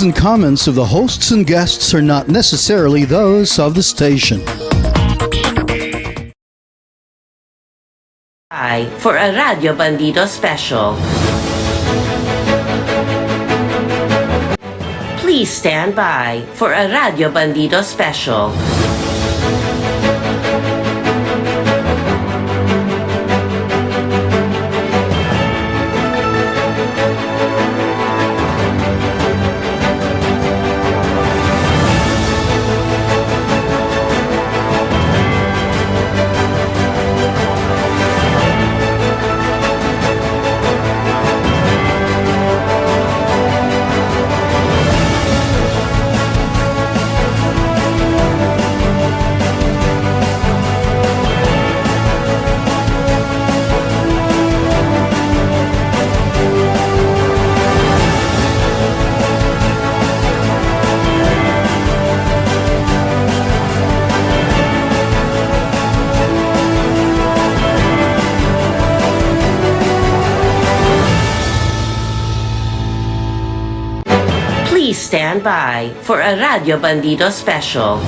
and comments of the hosts and guests are not necessarily those of the station. For a Radio Bandido special. Please stand by for a Radio Bandido special. Please stand by for a Radio Bandido special.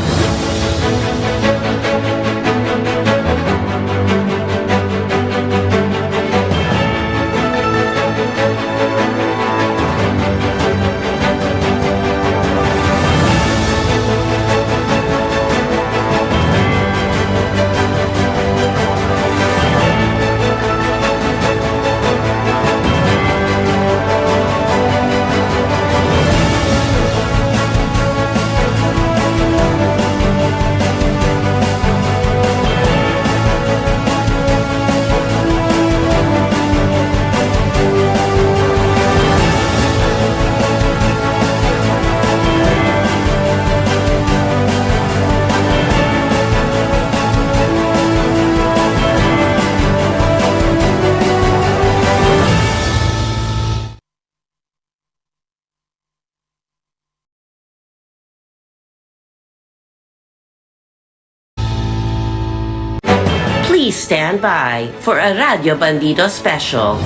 Please stand by for a Radio Bandido special.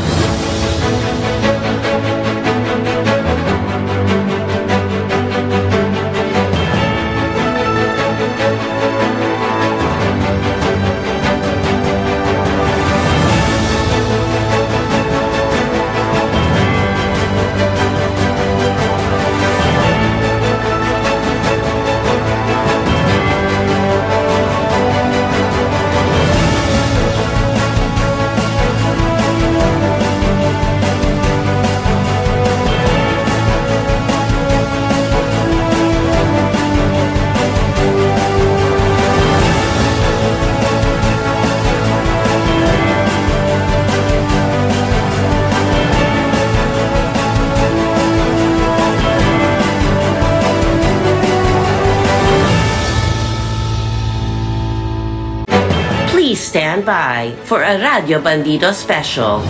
Please stand by for a Radio Bandido special.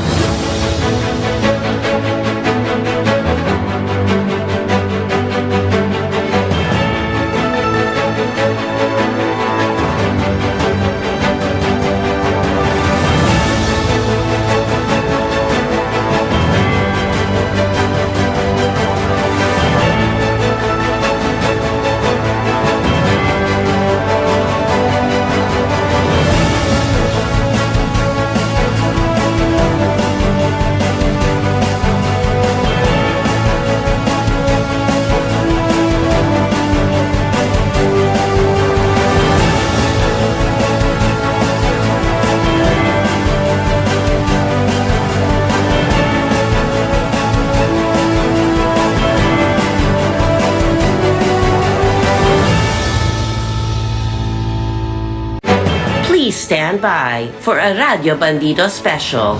Please stand by for a Radio Bandido special.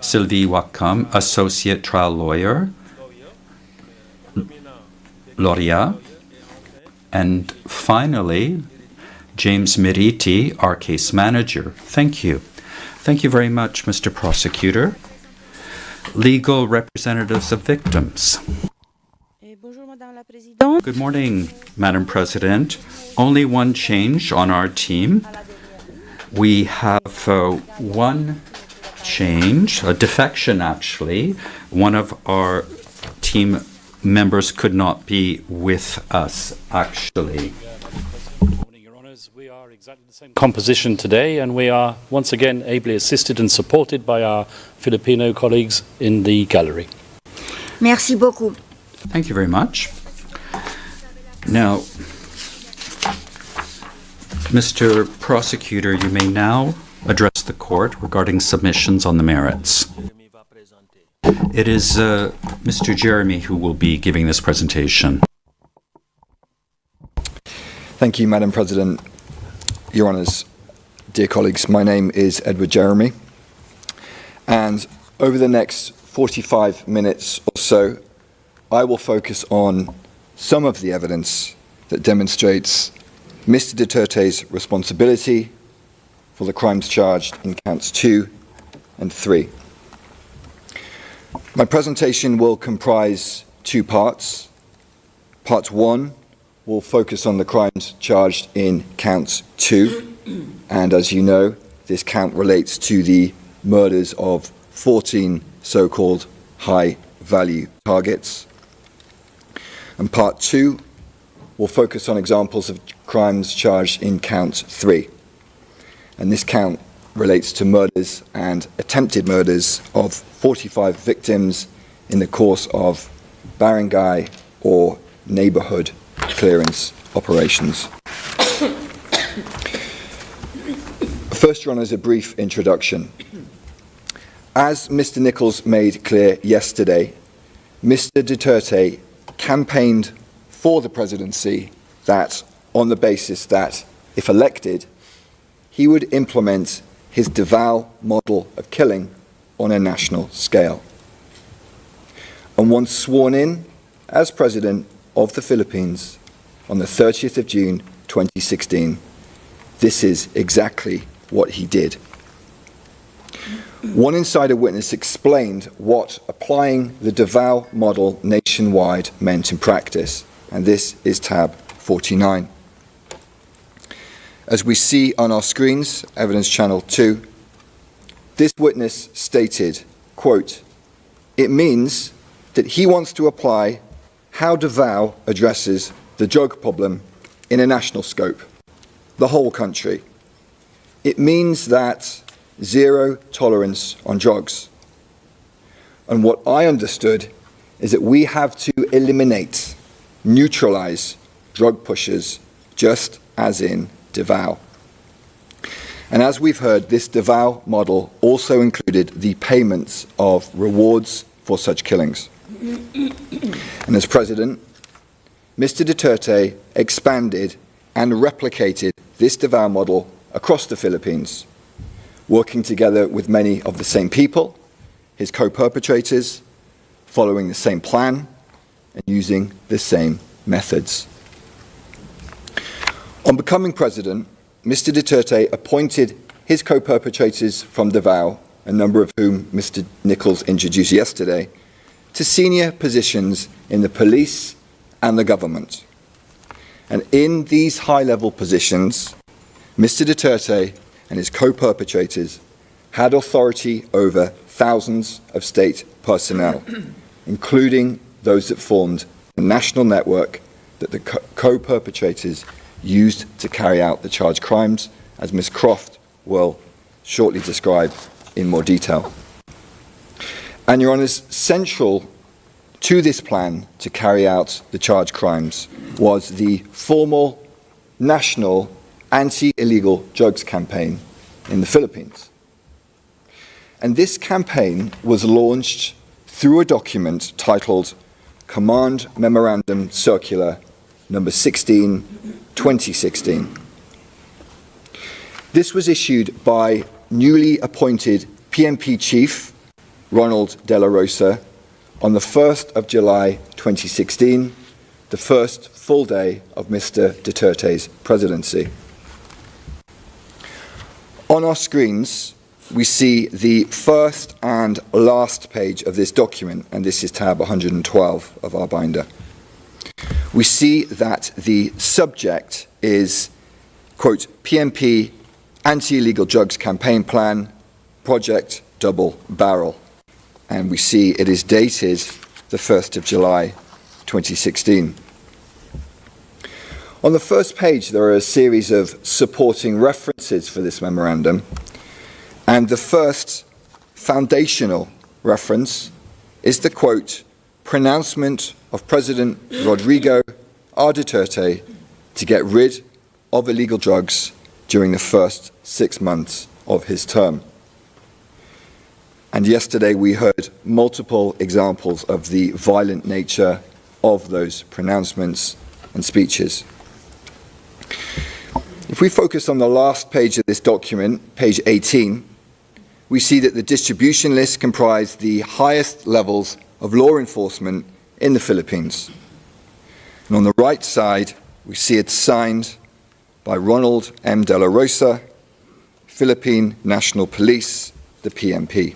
𝗖𝗵𝗿𝗀𝗀𝗀𝗀, Associate Trial Lawyer, 𝗏𝗏, and finally, James Miriti, our case manager. Thank you. Thank you very much, Mr. Prosecutor. Legal representatives of victims. Good morning, Madam President. Only one change on our team. We have one change, a defection actually. One of our team members could not be with us actually. Good morning, Your Honours. We are exactly the same composition today, and we are once again ably assisted and supported by our Filipino colleagues in the gallery. Merci beaucoup. Thank you very much. Now, Mr. Prosecutor, you may now address the court regarding submissions on the merits. It is Mr. Jeremy who will be giving this presentation. Thank you, Madam President. Your Honours, dear colleagues, my name is Edward Jeremy, and over the next 45 minutes or so, I will focus on some of the evidence that demonstrates Mr. Duterte's responsibility for the crimes charged in counts 2 and 3. My presentation will comprise two parts. Part 1 will focus on the crimes charged in count 2, and as you know, this count relates to the murders of 14 so-called high-value targets. And part 2 will focus on examples of crimes charged in count 3. And this count relates to murders and attempted murders of 45 victims in the course of barangay or neighborhood clearance operations. First, Your Honours, a brief introduction. As Mr. Nichols made clear yesterday, Mr. Duterte campaigned for the presidency that, on the basis that, if elected, he would implement his 𝗲𝗏 model of killing on a national scale. And once sworn in as President of the Philippines on the 30th of June 2016, this is exactly what he did. One insider witness explained what applying the 𝗲𝗏 model nationwide meant in practice, and this is tab 49. As we see on our screens, Evidence Channel 2, this witness stated, quote, "It means that he wants to apply how 𝗲𝗏 addresses the drug problem in a national scope, the whole country. It means that zero tolerance on drugs. And what I understood is that we have to eliminate, neutralize drug pushers just as in 𝗲𝗏." And as we've heard, this 𝗲𝗏 model also included the payments of rewards for such killings. And as President, Mr. Duterte expanded and replicated this 𝗲𝗏 model across the Philippines, working together with many of the same people, his co-perpetrators, following the same plan, and using the same methods. On becoming president, Mr. Duterte appointed his co-perpetrators from 𝗲𝗏, a number of whom Mr. Nichols introduced yesterday, to senior positions in the police and the government. And in these high-level positions, Mr. Duterte and his co-perpetrators had authority over thousands of state personnel, including those that formed the national network that the co-perpetrators used to carry out the charged crimes, as Ms. Croft will shortly describe in more detail. And, Your Honours, central to this plan to carry out the charged crimes was the formal national anti-illegal drugs campaign in the Philippines. And this campaign was launched through a document titled Command Memorandum Circular number 16, 2016. This was issued by newly appointed PNP Chief Ronald De La Rosa on the 1st of July 2016, the first full day of Mr. Duterte's presidency. On our screens, we see the first and last page of this document, and this is tab 112 of our binder. We see that the subject is, quote, PNP Anti-Illegal Drugs Campaign Plan, Project 𝗲𝗏. And we see it is dated the 1st of July 2016. On the first page, there are a series of supporting references for this memorandum, and the first foundational reference is the, quote, pronouncement of President Rodrigo R. Duterte to get rid of illegal drugs during the first 6 months of his term. And yesterday we heard multiple examples of the violent nature of those pronouncements and speeches. If we focus on the last page of this document, page 18, we see that the distribution list comprised the highest levels of law enforcement in the Philippines. And on the right side, we see it signed by Ronald M. De La Rosa, Philippine National Police, the PNP.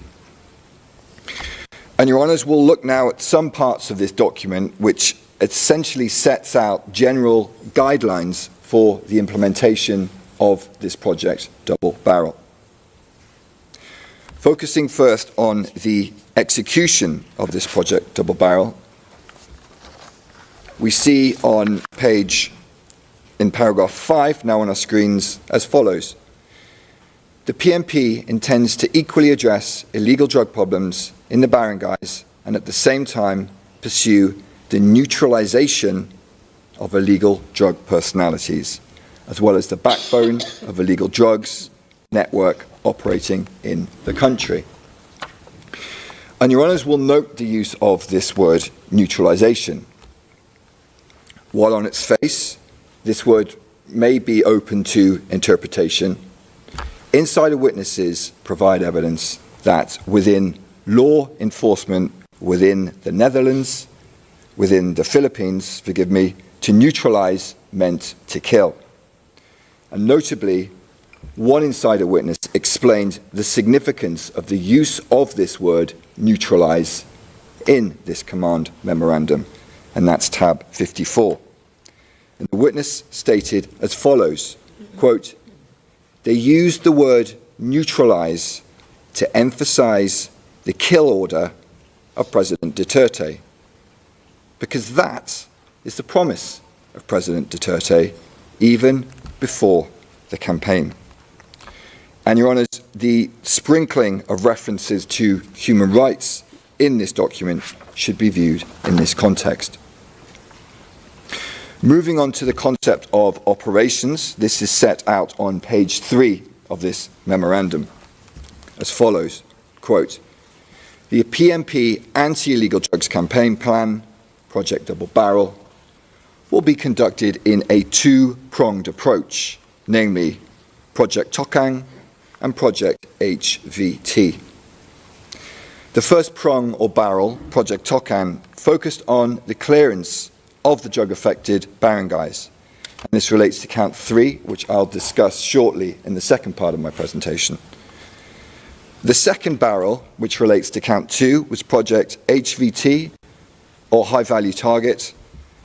And Your Honours, we'll look now at some parts of this document which essentially sets out general guidelines for the implementation of this project 𝗲𝗏. Focusing first on the execution of this project 𝗲𝗏, we see on in paragraph 5, now on our screens, as follows. The PNP intends to equally address illegal drug problems in the barangays and at the same time pursue the neutralization of illegal drug personalities, as well as the backbone of illegal drugs network operating in the country. And Your Honours will note the use of this word neutralisation. While on its face, this word may be open to interpretation, insider witnesses provide evidence that within law enforcement within the Netherlands, within the Philippines, to neutralise meant to kill. And notably, one insider witness explained the significance of the use of this word neutralise in this command memorandum, and that's tab 54. And the witness stated as follows, quote, "They used the word neutralise to emphasise the kill order of President Duterte, because that is the promise of President Duterte even before the campaign." And Your Honours, the sprinkling of references to human rights in this document should be viewed in this context. Moving on to the concept of operations, this is set out on page 3 of this memorandum as follows, quote, "The PMP anti-illegal drugs campaign plan, Project Double Barrel, will be conducted in a two-pronged approach, namely Project 𝗂𝘂𝘁𝗄𝑗 and Project HVT. The first prong or barrel, Project 𝗂𝘂𝘁𝘁, focused on the clearance of the drug-affected barangays. And this relates to count 3, which I'll discuss shortly in the second part of my presentation. The second barrel, which relates to count 2, was Project HVT, or High Value Target,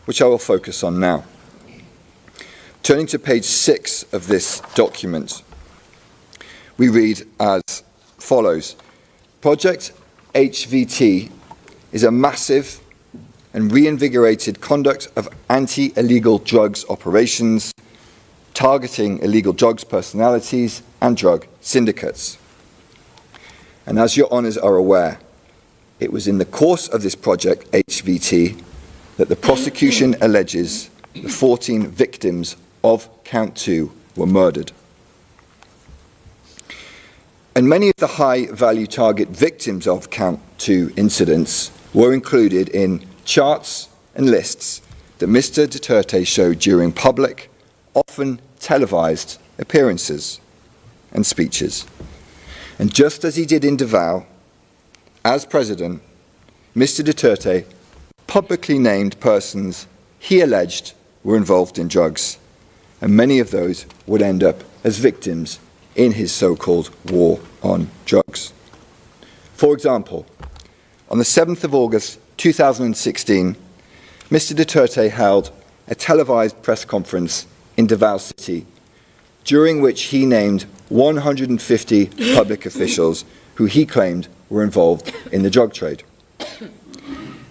which I will focus on now. Turning to page 6 of this document, we read as follows. Project HVT is a massive and reinvigorated conduct of anti-illegal drugs operations targeting illegal drugs personalities and drug syndicates. And as Your Honours are aware, it was in the course of this Project HVT that the prosecution alleges the 14 victims of count 2 were murdered. And many of the high-value target victims of count 2 incidents were included in charts and lists that Mr. Duterte showed during public, often televised appearances and speeches. And just as he did in Davao, as president, Mr. Duterte publicly named persons he alleged were involved in drugs, and many of those would end up as victims in his so-called war on drugs. For example, on the 7th of August 2016, Mr. Duterte held a televised press conference in Davao City, during which he named 150 public officials who he claimed were involved in the drug trade.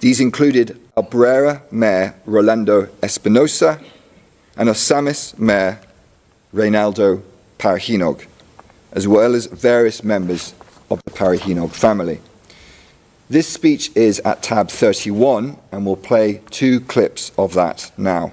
These included Albrera Mayor Rolando Espinosa and Osamis Mayor Reynaldo Parahinog, as well as various members of the Parahinog family. This speech is at tab 31, and we'll play 2 clips of that now.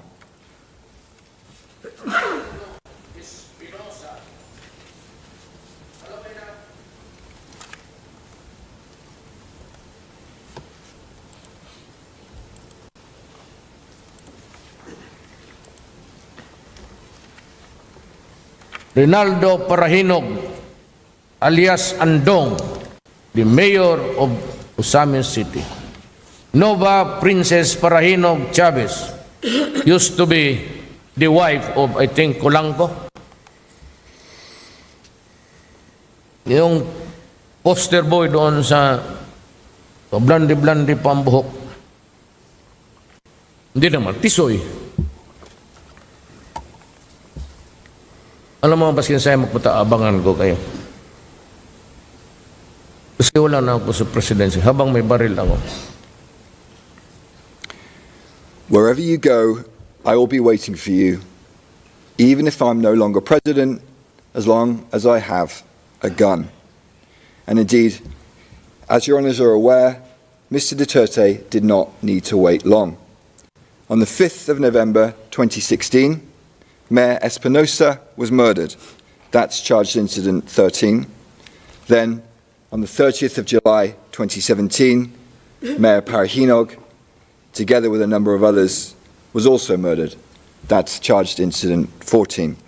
Reynaldo Parahinog, alias Andong, the mayor of Osamis City. Nova Princess Parahinog Chavez used to be the wife of, I think, Colangco. Yung poster boy doon sa blandi-blandi pambuhok. Hindi naman, tisoy. Alam mo, baskin saya magpunta, abangan ko kayo. Kasi wala na ako sa presidency, habang may baril ako. Wherever you go, I will be waiting for you, even if I'm no longer president, as long as I have a gun. And indeed, as Your Honours are aware, Mr. Duterte did not need to wait long. On the 5th of November 2016, Mayor Espinosa was murdered. That's charged incident 13. Then, on the 30th of July 2017, Mayor 𝗵𝗂𝘁𝗄𝗏, together with a number of others, was also murdered. That's charged incident 14.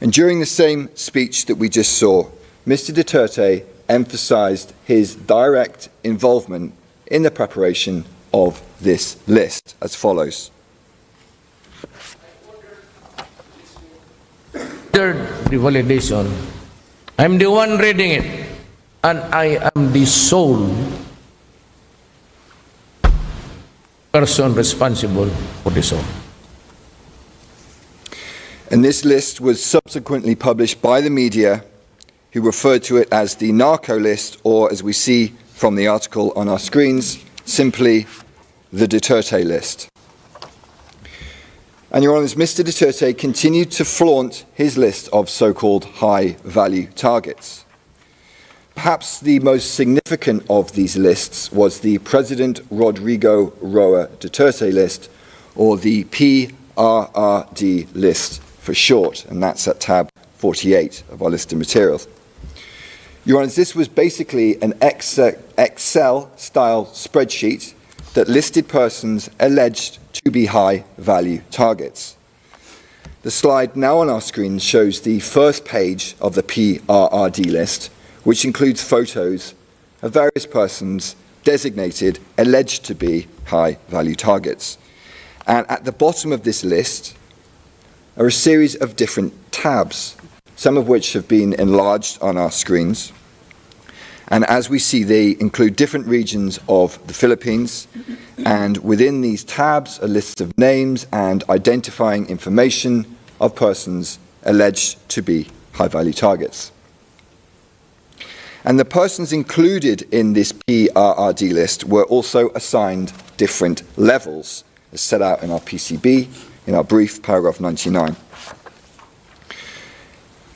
And during the same speech that we just saw, Mr. Duterte emphasized his direct involvement in the preparation of this list as follows. The validation. I'm the one reading it, and I am the sole person responsible for this all. And this list was subsequently published by the media, who referred to it as the narco list, or as we see from the article on our screens, simply the Duterte list. And Your Honours, Mr. Duterte continued to flaunt his list of so-called high-value targets. Perhaps the most significant of these lists was the President Rodrigo Roa Duterte list, or the PRRD list for short, and that's at tab 48 of our list of materials. Your Honours, this was basically an Excel-style spreadsheet that listed persons alleged to be high-value targets. The slide now on our screen shows the first page of the PRRD list, which includes photos of various persons designated alleged to be high-value targets. And at the bottom of this list are a series of different tabs, some of which have been enlarged on our screens. And as we see, they include different regions of the Philippines, and within these tabs are lists of names and identifying information of persons alleged to be high-value targets. And the persons included in this PRRD list were also assigned different levels, as set out in our PCB, in our brief, paragraph 99.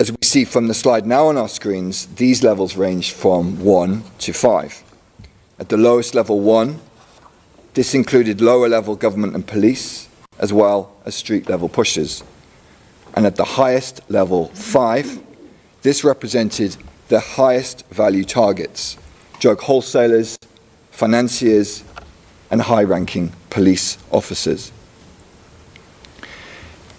As we see from the slide now on our screens, these levels range from 1 to 5. At the lowest level 1, this included lower level government and police, as well as street level pushers. And at the highest level 5, this represented the highest value targets: drug wholesalers, financiers, and high-ranking police officers.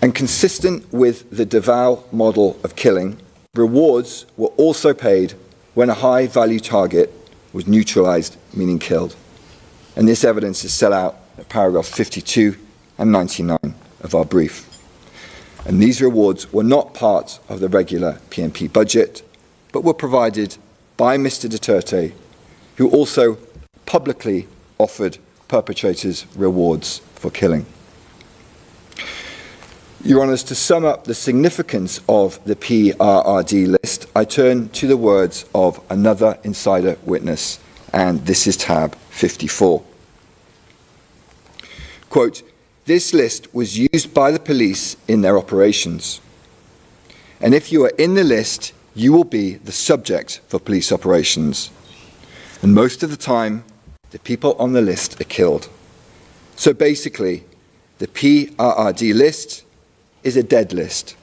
And consistent with the 𝗲𝗏 model of killing, rewards were also paid when a high-value target was neutralized, meaning killed. And this evidence is set out at paragraphs 52 and 99 of our brief. And these rewards were not part of the regular PNP budget, but were provided by Mr. Duterte, who also publicly offered perpetrators rewards for killing. Your Honours, to sum up the significance of the PRRD list, I turn to the words of another insider witness, and this is tab 54. Quote, "This list was used by the police in their operations. And if you are in the list, you will be the subject for police operations. And most of the time, the people on the list are killed. So basically, the PRRD list is a dead list."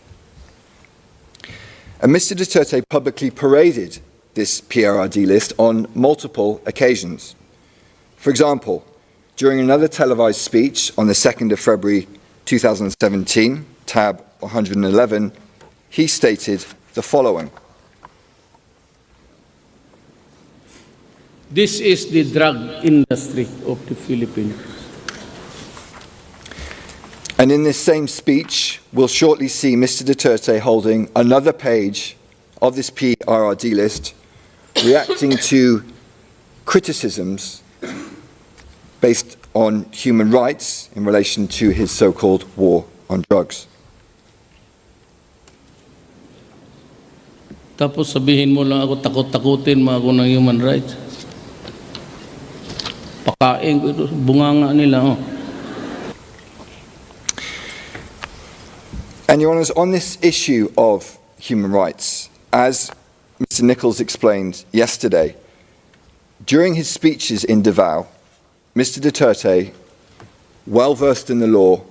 And Mr. Duterte publicly paraded this PRRD list on multiple occasions. For example, during another televised speech on the 2nd of February 2017, tab 111, he stated the following. "This is the drug industry of the Philippines." And in this same speech, we'll shortly see Mr. Duterte holding another page of this PRRD list, reacting to criticisms based on human rights in relation to his so-called war on drugs. Tapos sabihin mo lang ako, takot-takutin mo ako ng human rights. Pakain ko ito, bunganga nila. And Your Honours, on this issue of human rights, as Mr. Nichols explained yesterday, during his speeches in 𝗲𝗏, Mr. Duterte well versed in the law,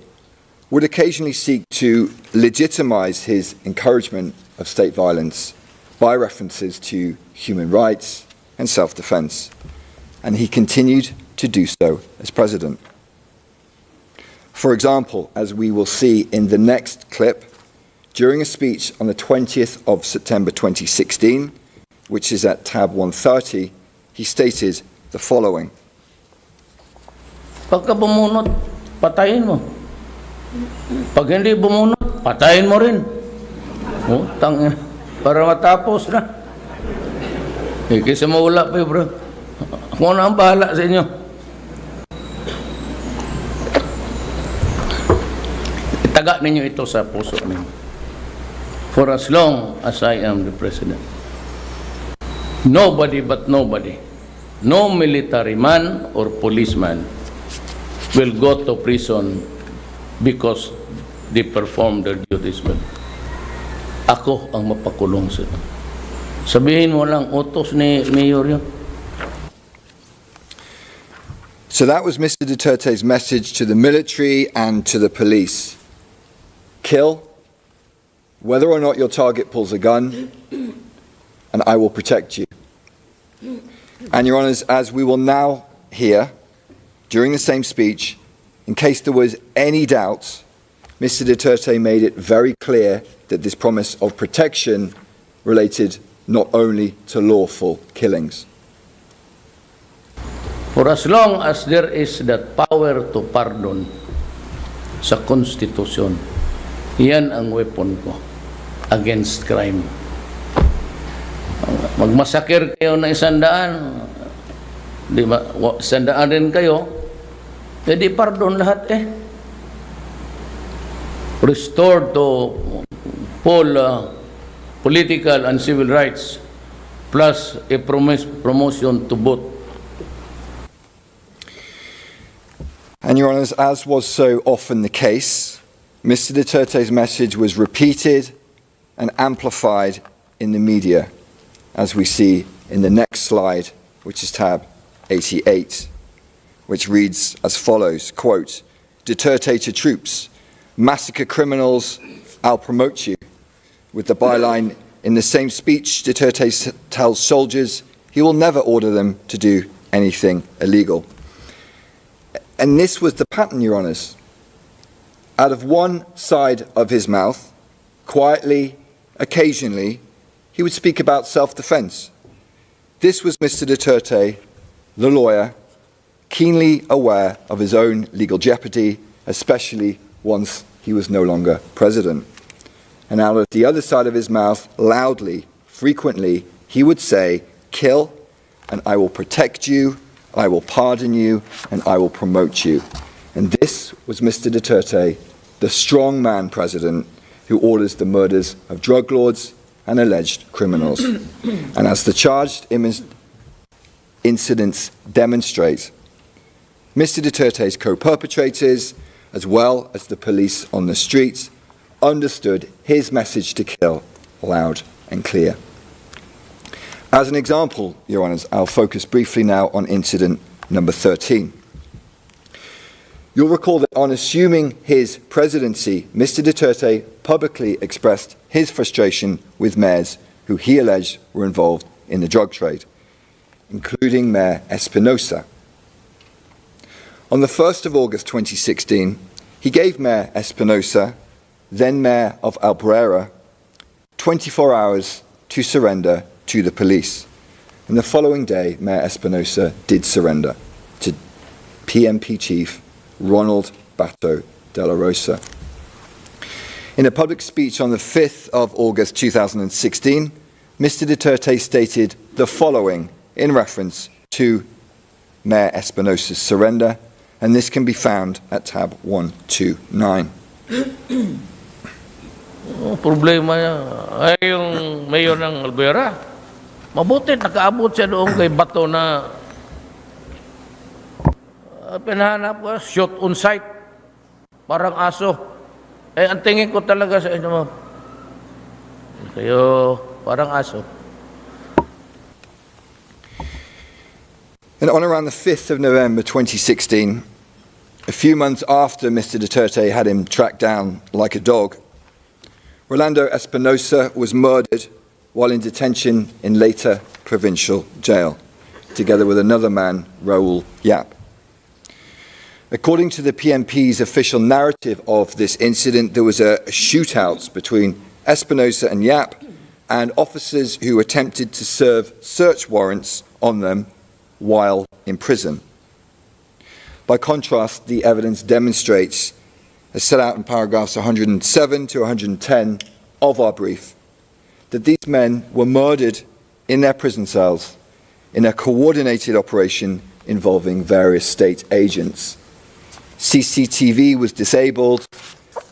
would occasionally seek to legitimize his encouragement of state violence by references to human rights and self-defense, and he continued to do so as president. For example, as we will see in the next clip, during a speech on the 20th of September 2016, which is at tab 130, he stated the following. Pagka bumunot, patayin mo. Pag hindi bumunot, patayin mo rin. Oh, tangin. Para matapos na. Kaysa mawala pa bro. Ako na ang bahala sa inyo. Itaga ninyo ito sa puso ninyo. For as long as I am the president, nobody but nobody, no military man or policeman will go to prison because they perform their duties well. Ako ang mapakulong sila. Sabihin mo lang, utos ni Mayor yun. So that was Mr. Duterte's message to the military and to the police. Kill, whether or not your target pulls a gun, and I will protect you. And Your Honours, as we will now hear, during the same speech, in case there was any doubt, Mr. Duterte made it very clear that this promise of protection related not only to lawful killings. For as long as there is that power to pardon sa Konstitusyon, yan ang weapon ko against crime. Magmasakir kayo na 100, di ba? 100 rin kayo, edi pardon lahat eh. Restored to full political and civil rights, plus a promotion to both. And Your Honours, as was so often the case, Mr. Duterte's message was repeated and amplified in the media, as we see in the next slide, which is tab 88, which reads as follows, quote, Duterte to troops, massacre criminals, I'll promote you. With the byline, in the same speech, Duterte tells soldiers he will never order them to do anything illegal. And this was the pattern, Your Honours. Out of one side of his mouth, quietly, occasionally, he would speak about self-defense. This was Mr. Duterte, the lawyer, keenly aware of his own legal jeopardy, especially once he was no longer president. And out of the other side of his mouth, loudly, frequently, he would say, kill, and I will protect you, I will pardon you, and I will promote you. And this was Mr. Duterte, the strong man president who orders the murders of drug lords and alleged criminals. And as the charged incidents demonstrate, Mr. Duterte's co-perpetrators, as well as the police on the streets, understood his message to kill loud and clear. As an example, Your Honours, I'll focus briefly now on incident number 13. You'll recall that on assuming his presidency, Mr. Duterte publicly expressed his frustration with mayors who he alleged were involved in the drug trade, including Mayor Espinosa. On the 1st of August 2016, he gave Mayor Espinosa, then Mayor of Albuera, 24 hours to surrender to the police. And the following day, Mayor Espinosa did surrender to PMP Chief Ronald Bato de la Rosa. In a public speech on the 5th of August 2016, Mr. Duterte stated the following in reference to Mayor Espinosa's surrender, and this can be found at tab 129. Problema niya ay yung mayor ng Albuera. Mabuti, nakaabot siya doon kay Bato na pinahanap ko, shot on sight. Parang aso. Eh, ang tingin ko talaga sa inyo, kayo, parang aso. And on around the 5th of November 2016, A few months after Mr. Duterte had him tracked down like a dog, Rolando Espinosa was murdered while in detention in Leyte Provincial Jail, together with another man, Raul Yap. According to the PNP's official narrative of this incident, there was a shootout between Espinosa and Yap and officers who attempted to serve search warrants on them while in prison. By contrast, the evidence demonstrates, as set out in paragraphs 107 to 110 of our brief, that these men were murdered in their prison cells in a coordinated operation involving various state agents. CCTV was disabled,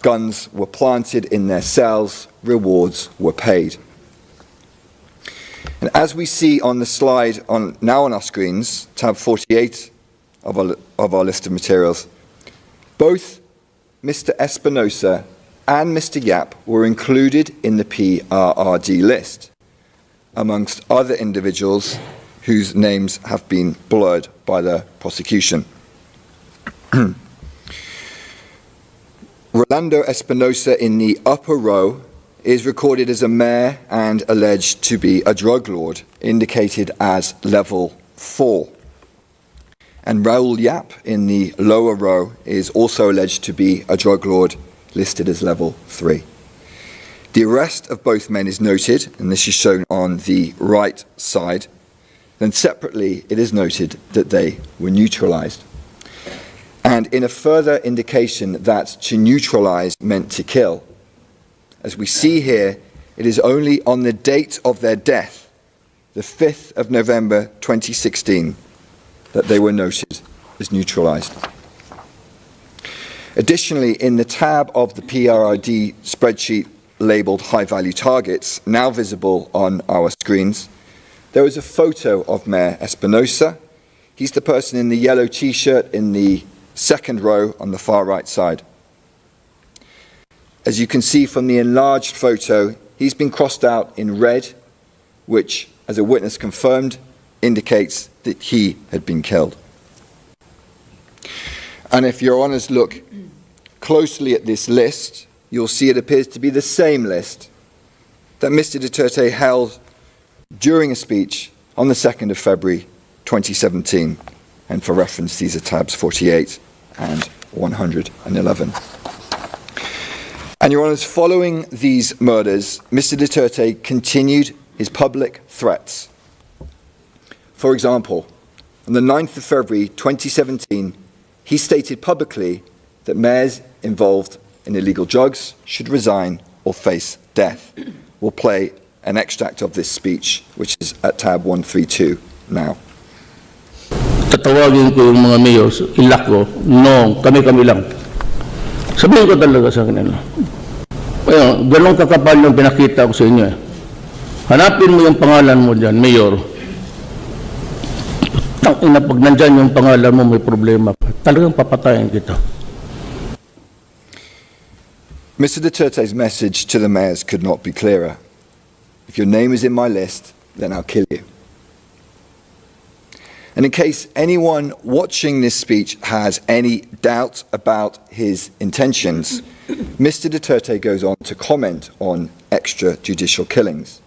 guns were planted in their cells, rewards were paid. And as we see on the slide now on our screens, tab 48 of our list of materials, both Mr. Espinosa and Mr. Yap were included in the PRRD list, amongst other individuals whose names have been blurred by the prosecution. Rolando Espinosa in the upper row is recorded as a mayor and alleged to be a drug lord, indicated as level 4. And Raul Yap in the lower row is also alleged to be a drug lord, listed as level 3. The arrest of both men is noted, and this is shown on the right side. Then separately, it is noted that they were neutralized. And in a further indication that to neutralize meant to kill, as we see here, it is only on the date of their death, the 5th of November 2016, that they were noted as neutralized. Additionally, in the tab of the PRRD spreadsheet labeled high-value targets, now visible on our screens, there is a photo of Mayor Espinosa. He's the person in the yellow T-shirt in the second row on the far right side. As you can see from the enlarged photo, he's been crossed out in red, which, as a witness confirmed, indicates that he had been killed. And if your honours look closely at this list, you'll see it appears to be the same list that Mr. Duterte held during a speech on the 2nd of February 2017. And for reference, these are tabs 48 and 111. And your honours, following these murders, Mr. Duterte continued his public threats. For example, on the 9th of February 2017, he stated publicly that mayors involved in illegal drugs should resign or face death. We'll play an extract of this speech, which is at tab 132 now. Tatawagin ko yung mga mayors, ilak ko, no, kami-kami lang. Sabihin ko talaga sa kanila. Ayun, ganun kakapal yung pinakita ko sa inyo. Hanapin mo yung pangalan mo dyan, mayor. Tangina, pag nandyan yung pangalan mo, may problema ka. Talagang papatayin kita. Mr. Duterte's message to the mayors could not be clearer. If your name is in my list, then I'll kill you. And in case anyone watching this speech has any doubt about his intentions, Mr. Duterte goes on to comment on extrajudicial killings.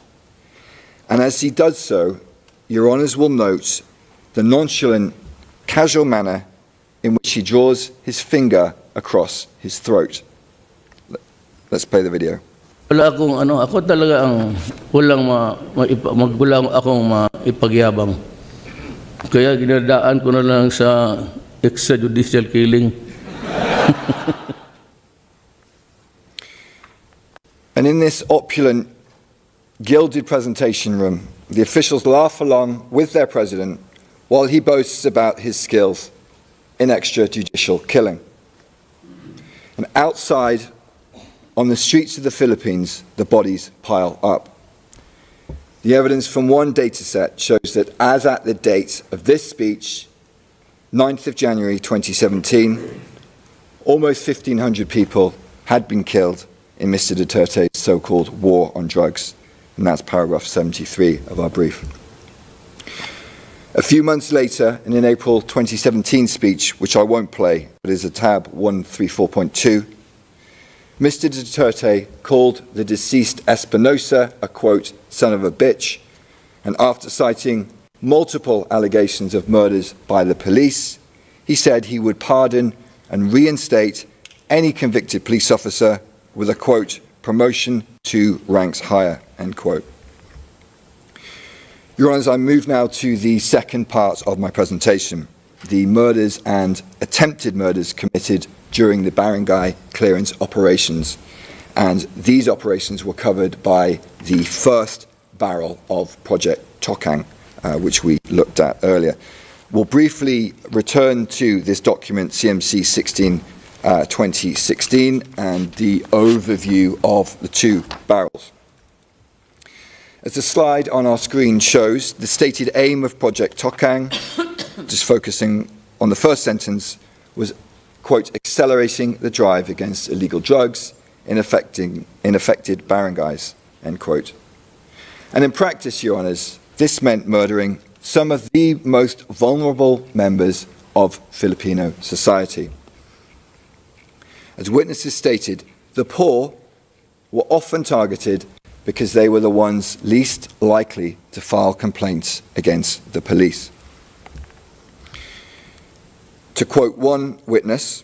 And as he does so, your honours will note the nonchalant, casual manner in which he draws his finger across his throat. Let's play the video. Wala akong ako talaga ang wala akong maipagyabang. Kaya ginadaan ko na lang sa extrajudicial killing. And in this opulent, gilded presentation room, the officials laugh along with their president while he boasts about his skills in extrajudicial killing. And outside, on the streets of the Philippines, the bodies pile up. The evidence from one data set shows that as at the date of this speech, 9th of January 2017, almost 1,500 people had been killed in Mr. Duterte's so-called war on drugs. And that's paragraph 73 of our brief. A few months later, in an April 2017 speech, which I won't play, but is a tab 134.2, Mr. Duterte called the deceased Espinosa a, quote, son of a bitch, and after citing multiple allegations of murders by the police, he said he would pardon and reinstate any convicted police officer with a, quote, promotion to ranks higher, end quote. Your Honours, I move now to the second part of my presentation, the murders and attempted murders committed during the barangay clearance operations. And these operations were covered by the first barrel of Project 𝗂𝘂𝘁, which we looked at earlier. We'll briefly return to this document, CMC 16/2016, and the overview of the two barrels. As the slide on our screen shows, the stated aim of Project 𝗂𝘂𝘁, just focusing on the first sentence, was, quote, accelerating the drive against illegal drugs in affected barangays, end quote. And in practice, Your Honours, this meant murdering some of the most vulnerable members of Filipino society. As witnesses stated, the poor were often targeted because they were the ones least likely to file complaints against the police. To quote one witness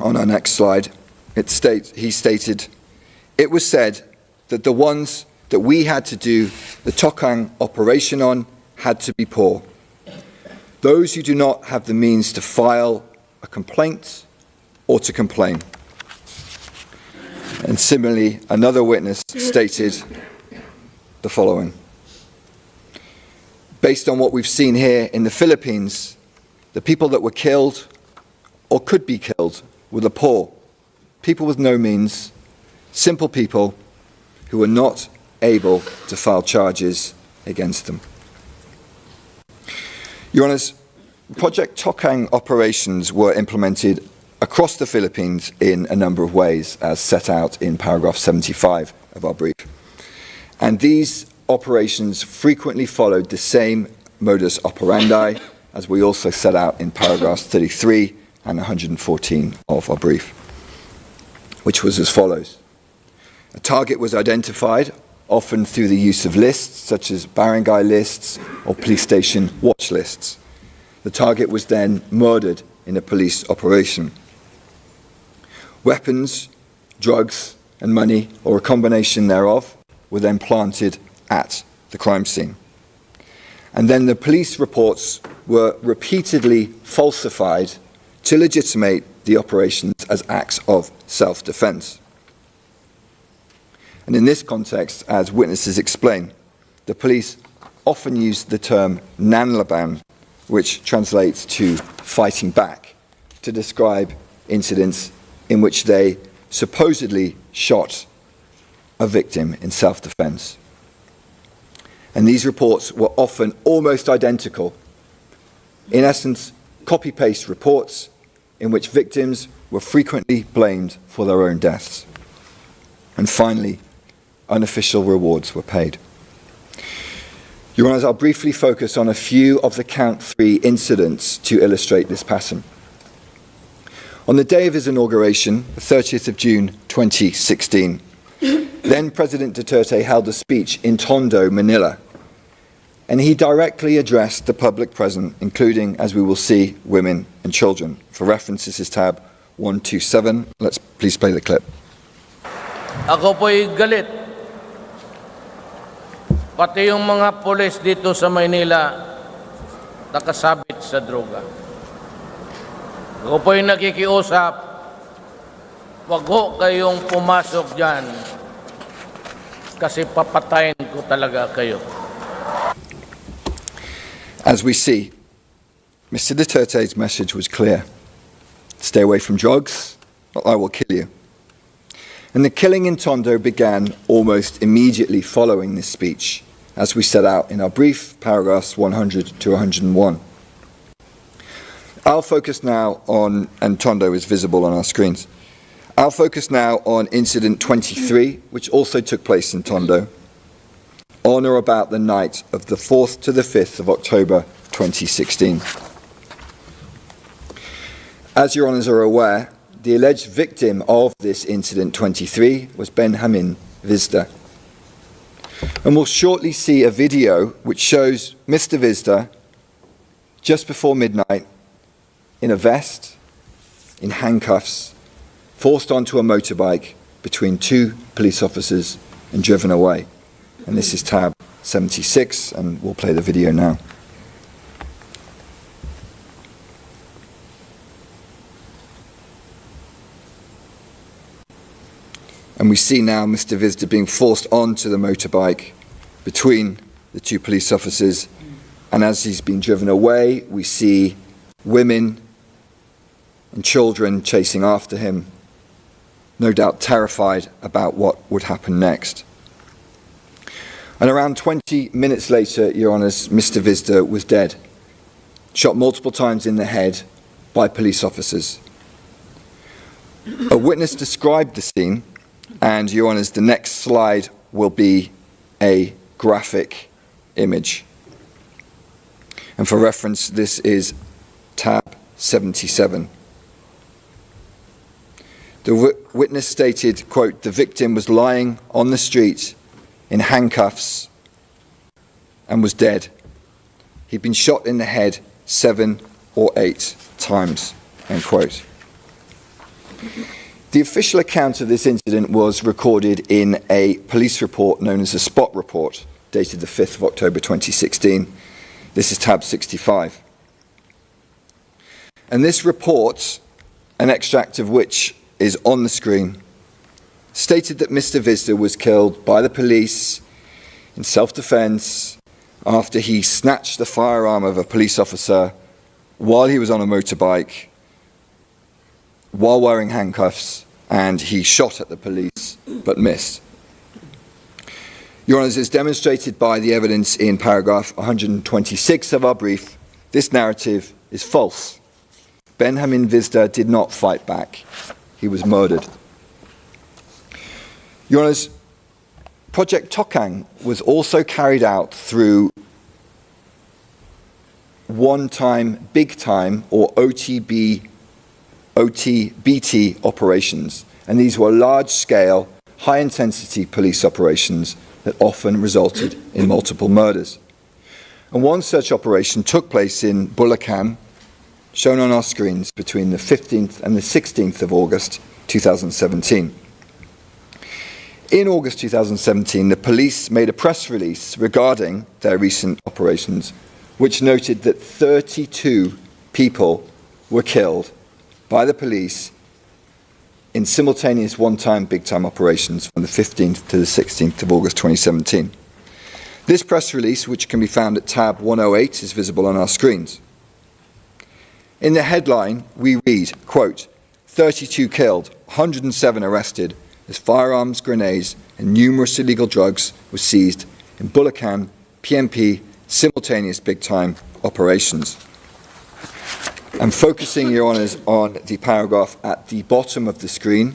on our next slide, he stated, "It was said that the ones that we had to do the 𝗂𝘂𝘁 operation on had to be poor. Those who do not have the means to file a complaint or to complain." And similarly, another witness stated the following: "Based on what we've seen here in the Philippines, the people that were killed or could be killed were the poor, people with no means, simple people who were not able to file charges against them." Your Honours, Project 𝗂𝘂𝘁 operations were implemented across the Philippines in a number of ways, as set out in paragraph 75 of our brief. And these operations frequently followed the same modus operandi, as we also set out in paragraphs 33 and 114 of our brief, which was as follows. A target was identified, often through the use of lists, such as barangay lists or police station watch lists. The target was then murdered in a police operation. Weapons, drugs, and money, or a combination thereof, were then planted at the crime scene. And then the police reports were repeatedly falsified to legitimate the operations as acts of self-defense. And in this context, as witnesses explain, the police often used the term nanlaban, which translates to fighting back, to describe incidents in which they supposedly shot a victim in self-defense. And these reports were often almost identical. In essence, copy-paste reports in which victims were frequently blamed for their own deaths. And finally, unofficial rewards were paid. Your Honours, I'll briefly focus on a few of the Count 3 incidents to illustrate this pattern. On the day of his inauguration, the 30th of June 2016, then President Duterte held a speech in Tondo, Manila, and he directly addressed the public present, including, as we will see, women and children. For reference, this is tab 127. Let's please play the clip. Ako po'y galit. Pati yung mga pulis dito sa Maynila nakasabit sa droga. Ako po'y nakikiusap, wag ho kayong pumasok dyan kasi papatayin ko talaga kayo. As we see, Mr. Duterte's message was clear. Stay away from drugs, or I will kill you. And the killing in Tondo began almost immediately following this speech, as we set out in our brief, paragraphs 100 to 101. I'll focus now on, and Tondo is visible on our screens, I'll focus now on incident 23, which also took place in Tondo, on or about the night of the 4th to the 5th of October 2016. As your honours are aware, the alleged victim of this incident 23 was 𝗵𝗵𝗿𝗂𝘂𝗏. And we'll shortly see a video which shows Mr. 𝗏𝗏 just before midnight in a vest, in handcuffs, forced onto a motorbike between two police officers and driven away. And this is tab 76, and we'll play the video now. And we see now Mr. 𝗏𝗏 being forced onto the motorbike between the two police officers. And as he's been driven away, we see women and children chasing after him, no doubt terrified about what would happen next. And around 20 minutes later, your honours, Mr. 𝗏𝗏 was dead, shot multiple times in the head by police officers. A witness described the scene, and your honours, the next slide will be a graphic image. And for reference, this is tab 77. The witness stated, quote, "The victim was lying on the street in handcuffs and was dead. He'd been shot in the head 7 or 8 times," end quote. The official account of this incident was recorded in a police report known as a spot report, dated the 5th of October 2016. This is tab 65. And this report, an extract of which is on the screen, stated that Mr. 𝗏𝗏 was killed by the police in self-defense after he snatched the firearm of a police officer while he was on a motorbike, while wearing handcuffs, and he shot at the police but missed. Your Honours, as demonstrated by the evidence in paragraph 126 of our brief, this narrative is false. 𝗵𝗵𝗿𝗂𝘏𝗏 did not fight back. He was murdered. Your Honours, Project 𝗂𝘂𝘁 was also carried out through one-time, big-time, or OTBT operations, and these were large-scale, high-intensity police operations that often resulted in multiple murders. And one such operation took place in 𝗵𝗏𝗀𝗀, shown on our screens, between the 15th and the 16th of August 2017. In August 2017, the police made a press release regarding their recent operations, which noted that 32 people were killed by the police in simultaneous one-time, big-time operations from the 15th to the 16th of August 2017. This press release, which can be found at tab 108, is visible on our screens. In the headline, we read, quote, "32 killed, 107 arrested, as firearms, grenades, and numerous illegal drugs were seized in 𝗵𝗏𝗀𝗀 PMP simultaneous big-time operations." And focusing, Your Honours, on the paragraph at the bottom of the screen,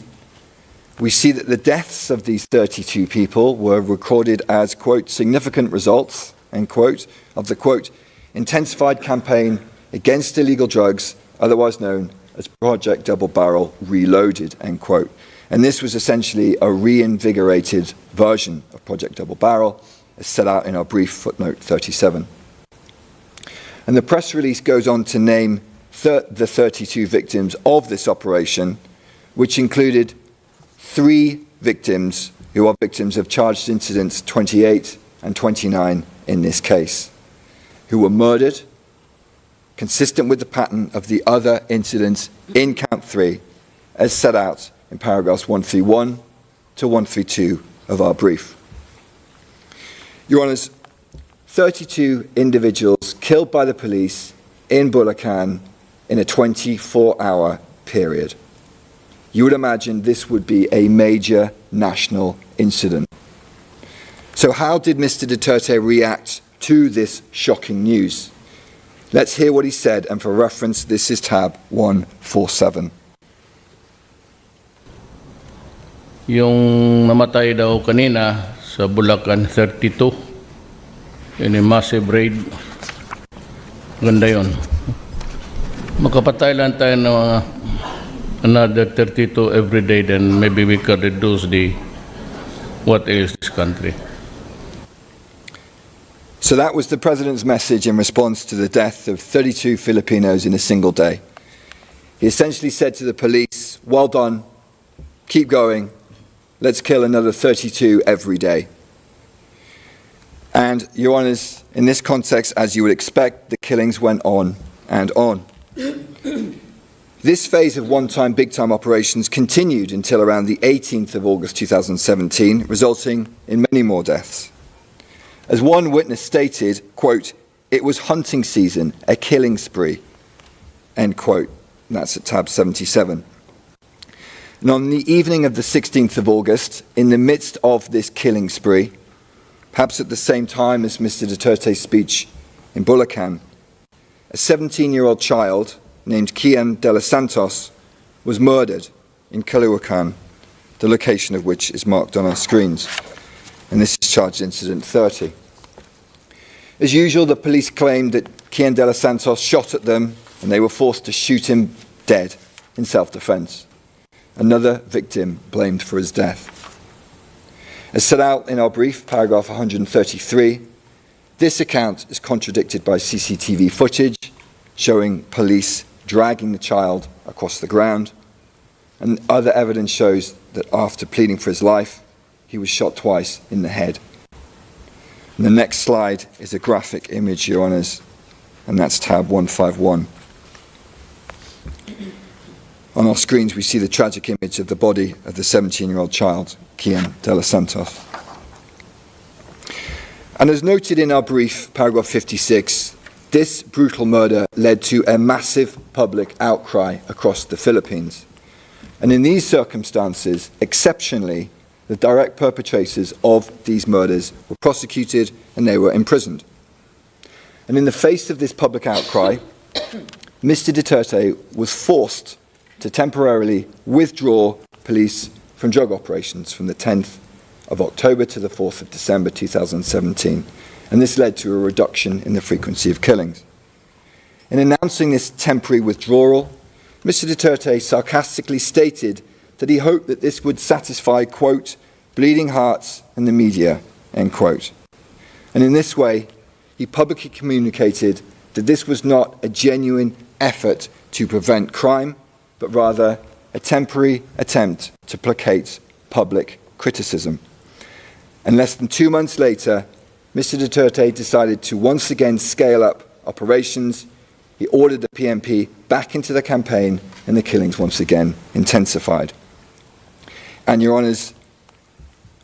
we see that the deaths of these 32 people were recorded as, quote, "significant results," end quote, of the, quote, "intensified campaign against illegal drugs, otherwise known as Project 𝗏𝗏𝗏𝗀𝗏 Reloaded," end quote. And this was essentially a reinvigorated version of Project 𝗏𝗏𝗏𝗀𝗏, as set out in our brief footnote 37. And the press release goes on to name the 32 victims of this operation, which included 3 victims who are victims of charged incidents 28 and 29 in this case, who were murdered, consistent with the pattern of the other incidents in count 3, as set out in paragraphs 131 to 132 of our brief. Your Honours, 32 individuals killed by the police in 𝗵𝗏𝗀𝗀 in a 24-hour period. You would imagine this would be a major national incident. So how did Mr. Duterte react to this shocking news? Let's hear what he said, and for reference, this is tab 147. Yung namatay daw kanina sa Bulacan 32, in a massive raid. Ganda yun. Makapatay lang tayo ng mga another 32 every day, then maybe we could reduce the what ails this country. So that was the President's message in response to the death of 32 Filipinos in a single day. He essentially said to the police, well done, keep going, let's kill another 32 every day. And, Your Honours, in this context, as you would expect, the killings went on and on. This phase of one-time, big-time operations continued until around the 18th of August 2017, resulting in many more deaths. As one witness stated, quote, "It was hunting season, a killing spree," end quote. And that's at tab 77. And on the evening of the 16th of August, in the midst of this killing spree, perhaps at the same time as Mr. Duterte's speech in Bulacan, a 17-year-old child named 𝗂𝘂𝘁𝗂𝗿𝗀𝗀𝗀 was murdered in Caloocan, the location of which is marked on our screens. And this is charged incident 30. As usual, the police claimed that 𝗂𝘂𝘁𝗂𝗀𝗀𝗀𝗀 shot at them and they were forced to shoot him dead in self-defense. Another victim blamed for his death. As set out in our brief, paragraph 133, this account is contradicted by CCTV footage showing police dragging the child across the ground, and other evidence shows that after pleading for his life, he was shot twice in the head. And the next slide is a graphic image, Your Honours, and that's tab 151. On our screens we see the tragic image of the body of the 17-year-old child, 𝗂𝘂𝘂𝘁𝗂𝗀𝗀𝗀𝗀. And as noted in our brief, paragraph 56, this brutal murder led to a massive public outcry across the Philippines. And in these circumstances, exceptionally, the direct perpetrators of these murders were prosecuted and they were imprisoned. And in the face of this public outcry, Mr. Duterte was forced to temporarily withdraw police from drug operations from the 10th of October to the 4th of December 2017. And this led to a reduction in the frequency of killings. In announcing this temporary withdrawal, Mr. Duterte sarcastically stated that he hoped that this would satisfy, quote, bleeding hearts and the media, end quote. And in this way, he publicly communicated that this was not a genuine effort to prevent crime, but rather a temporary attempt to placate public criticism. And less than 2 months later, Mr. Duterte decided to once again scale up operations. He ordered the PNP back into the campaign, and the killings once again intensified. And, Your Honours,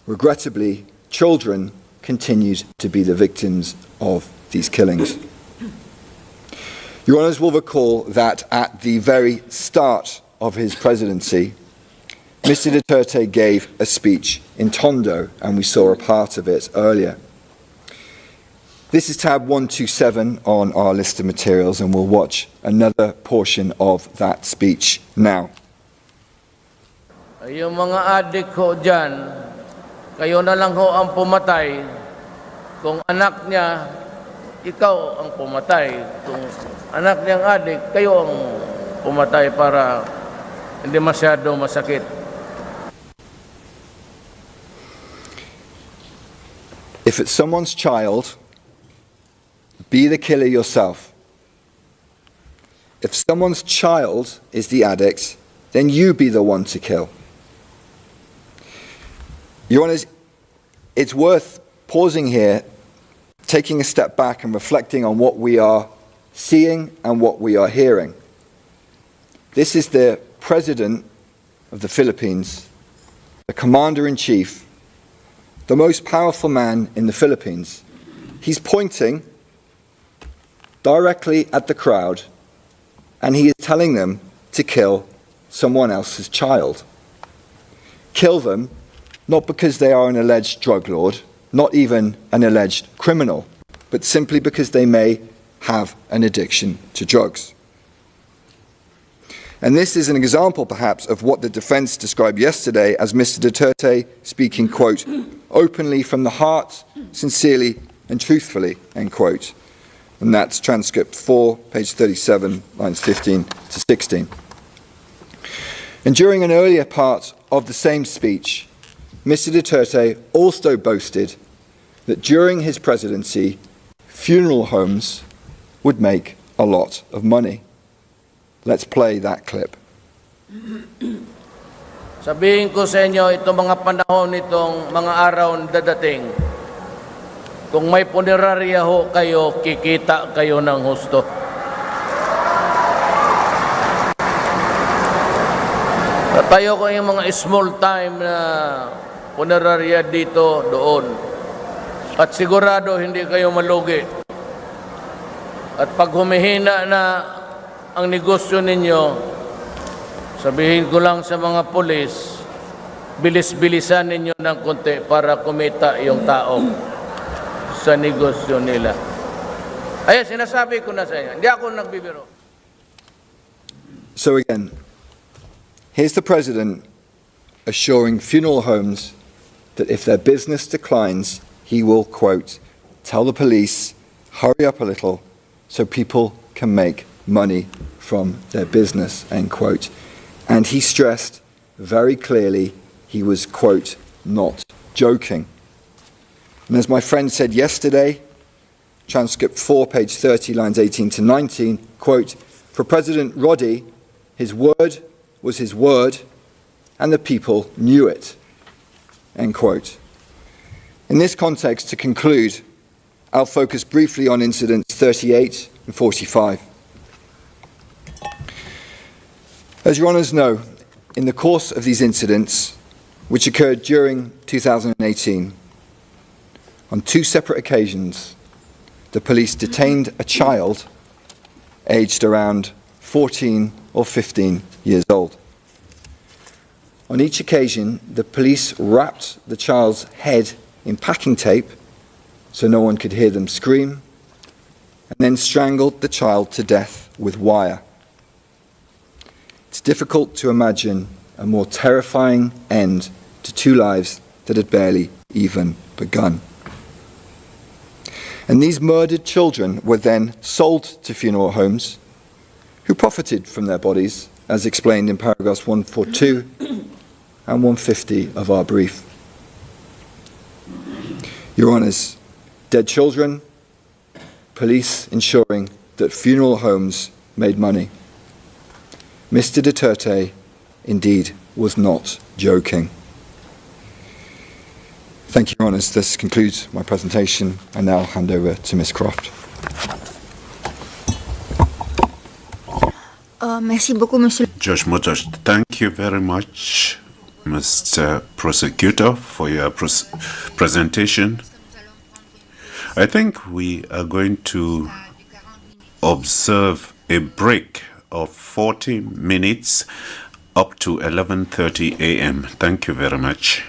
regrettably, children continued to be the victims of these killings. Your Honours will recall that at the very start of his presidency, Mr. Duterte gave a speech in Tondo, and we saw a part of it earlier. This is tab 127 on our list of materials, and we'll watch another portion of that speech now. Yung mga adik ho dyan, kayo na lang ho ang pumatay. Kung anak niya, ikaw ang pumatay. Kung anak niyang adik, kayo ang pumatay para hindi masyado masakit. If it's someone's child, be the killer yourself. If someone's child is the addict, then you be the one to kill. Your Honours, it's worth pausing here, taking a step back and reflecting on what we are seeing and what we are hearing. This is the President of the Philippines, the Commander-in-Chief, the most powerful man in the Philippines. He's pointing directly at the crowd, and he is telling them to kill someone else's child. Kill them, not because they are an alleged drug lord, not even an alleged criminal, but simply because they may have an addiction to drugs. And this is an example, perhaps, of what the defense described yesterday as Mr. Duterte speaking, quote, openly from the heart, sincerely, and truthfully, end quote. And that's transcript 4, page 37, lines 15 to 16. And during an earlier part of the same speech, Mr. Duterte also boasted that during his presidency, funeral homes would make a lot of money. Let's play that clip. Sabihin ko sa inyo, itong mga panahon nitong mga araw na dadating, kung may punerarya ho kayo, kikita kayo ng husto. Tayo ko yung mga small time na punerarya dito, doon. At sigurado hindi kayo malugi. At pag humihina na ang negosyo ninyo, sabihin ko lang sa mga pulis, bilis-bilisan ninyo ng konti para kumita yung tao sa negosyo nila. Ay, sinasabi ko na sa inyo, hindi ako nagbibiro. So again, here's the president assuring funeral homes that if their business declines, he will, quote, tell the police, hurry up a little so people can make money from their business, end quote. And he stressed very clearly he was, quote, not joking. And as my friend said yesterday, transcript 4, page 30, lines 18 to 19, quote, for President Roddy, his word was his word, and the people knew it, end quote. In this context, to conclude, I'll focus briefly on incidents 38 and 45. As your honours know, in the course of these incidents, which occurred during 2018, on 2 separate occasions, the police detained a child aged around 14 or 15 years old. On each occasion, the police wrapped the child's head in packing tape so no one could hear them scream, and then strangled the child to death with wire. It's difficult to imagine a more terrifying end to 2 lives that had barely even begun. And these murdered children were then sold to funeral homes who profited from their bodies, as explained in paragraphs 142 and 150 of our brief. Your Honours, dead children, police ensuring that funeral homes made money. Mr. Duterte indeed was not joking. Thank you, Your Honours. This concludes my presentation. I now hand over to Ms. Croft. Merci beaucoup, Monsieur. Judge Motosh, thank you very much, Mr. Prosecutor, for your presentation. I think we are going to observe a break of 40 minutes up to 11:30 a.m. Thank you very much.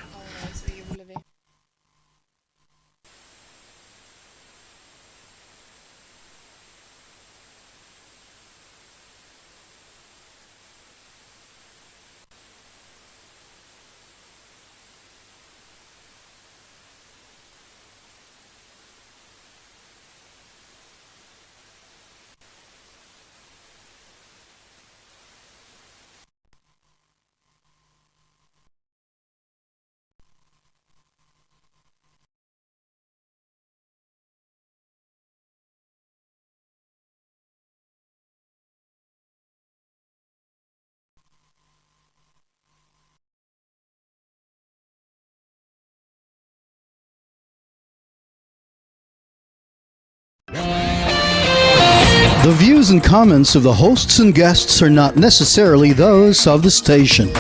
The views and comments of the hosts and guests are not necessarily those of the station.